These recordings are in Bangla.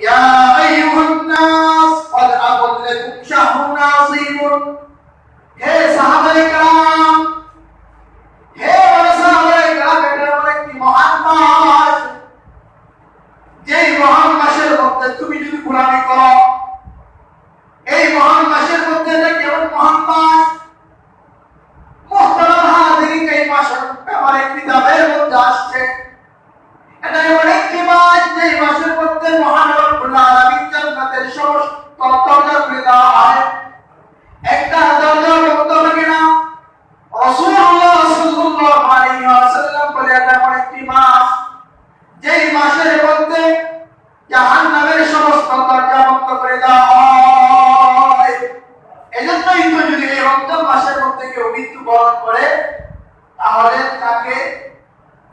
ইয়া আইয়ুহান নাস ক্বাদ আযাল্লাকুম শাহরুন আযীমুন। হে সাহাবায়ে কেরাম, হে সাহাবায়ে কেরাম, এটা একটি মহান মাস। যেই মহান মাসের মধ্যে তুমি যদি গোলামি করো, এই মহান মাসের মধ্যে এটা কেমন মহান মাস? মুহতারাম হাজিরিন, এই মাসের ব্যাপারে কিতাবের মধ্যে আসছে এটা এমন একটি মাস যে মাসের মধ্যে মহান রব্বুল আলামিন জান্নাতের সমস্ত দরজা খুলে দেওয়া হয়। একটা দরজা বন্ধ থাকে না। রাসূলুল্লাহ সাল্লাল্লাহু আলাইহি ওয়াসাল্লাম বলে এটা এমন একটি মাস যেই মাসের মধ্যে জাহান্নামের সমস্ত দরজা বন্ধ করে দেওয়া হয়। এজন্যই তো যদি এই রমজান মাসের মধ্যে কেউ মৃত্যুবরণ করে তাহলে তাকে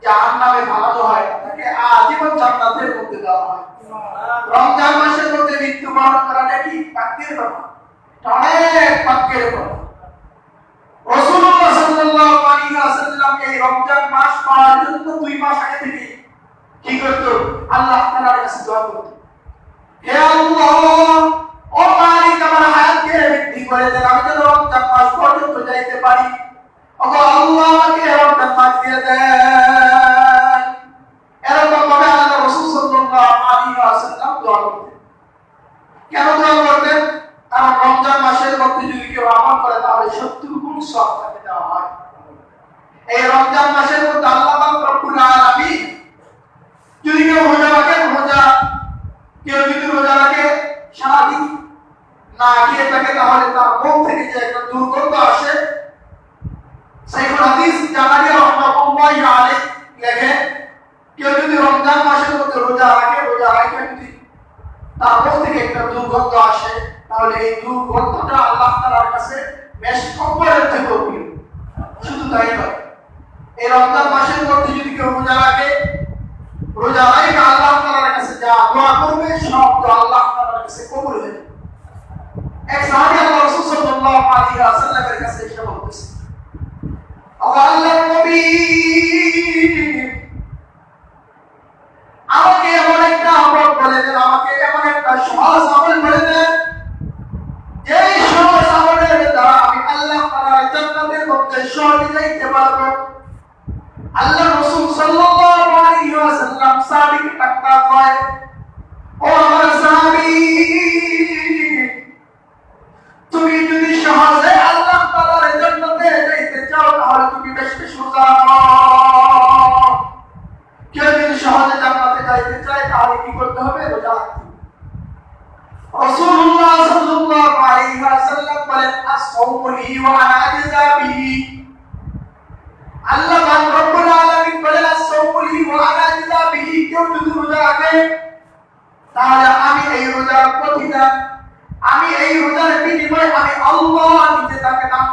জাহান্নামে ফালানো হয়, তাকে আজীবন জান্নাতের মধ্যে দেওয়া হয়। রমজান মাসের মধ্যে মৃত্যুবরণ করাটা কি ভাগ্যের কথা? অনেক ভাগ্যের কথা। রাসূলুল্লাহ সাল্লাল্লাহু আলাইহি ওয়াসাল্লাম এই রমজান মাস পাওয়ার জন্য 2 মাস আগে থেকে কি করত? আল্লাহ তাআলার কাছে দোয়া করত, হে আল্লাহ, ও মালিক, আমার হায়াতকে বৃদ্ধি করে দেন, আমি যেন রমজান মাস পর্যন্ত যাইতে পারি। ওগো আল্লাহ, আমাকে রমজান মাস দিয়ে দেন। এরকম ভাবে আল্লাহ রাসূল সাল্লাল্লাহু আলাইহি ওয়াসাল্লাম দোয়া করতেন। কেন দোয়া করতেন? কারণ রমজান মাসের মধ্যে যদি কেউ আমল করে তাহলে 70 গুণ সওয়াব তাকে দেওয়া হয়। এই রমজান মাসের মধ্যে আল্লাহ রব্বুল আলামিন যদি কেউ রোজা রাখে, কেউ যদি রোজা রাখে সারাদিন না খেয়ে থাকে, তাহলে তার মুখ থেকে যে একটা দুর্গন্ধ আসে, সাইফুল হাদিস জানাবি রাহমাতুল্লাহি আলাইহি লেখেন, কেউ যদি রমজান মাসের মধ্যে রোজা রাখে যদি তার মুখ থেকে একটা দুর্গন্ধ আসে, তাহলে এই দুর্গন্ধটা আল্লাহ তাআলার কাছে বেশ কম্বলের থেকেও প্রিয়। শুধু তাই নয়, এই রমজান মাসের মধ্যে যদি কেউ রোজা রাখে আল্লাহ তাআলার কাছে যা দোয়া করবে সব দোয়া আল্লাহ তাআলার কাছে কবুল হয়ে যাবে। এক সাহাবী আল্লাহ রাসূল সাল্লাল্লাহু আলাইহি ওয়াসাল্লামের কাছে এসে বলতেছে, আল্লাহর নবী, আমাকে এমন একটা আমল বলে দেন, আমাকে এমন একটা সহজ আমল বলে দেন যেই সহজ আমলের দ্বারা আমি আল্লাহ তাআলার জান্নাতের মধ্যে সহজে যাইতে পারবো। আল্লাহ রাসূল সাল্লাল্লাহু আলাইহি ওয়াসাল্লাম সাহাবীকে ডাকতে কয়, ও আমার সাহাবী, তুমি যদি সহজে আল্লাহ তাআলার জান্নাতে যাইতে চাও তাহলে তুমি বেশি বেশি রোজা রাখো। কেউ যদি সহজে জান্নাতে যাইতে চায় তাহলে কি করতে হবে? রোজা রাখতে হবে। রাসূলুল্লাহ সাল্লাল্লাহু আলাইহি ওয়াসাল্লাম বলেন, আস-সাওমু লি ওয়া আনা আজযা বিহি। আল্লাহ রব্বুল আলামিন বলেন, আস-সাওমু লি ওয়া আনা আজযা বিহি। কেউ যদি রোজা রাখে তাহলে আমি এই রোজার প্রতিদান, আমি এই রোজার বিনিময়ে আমি আল্লাহ নিজে তাকে দান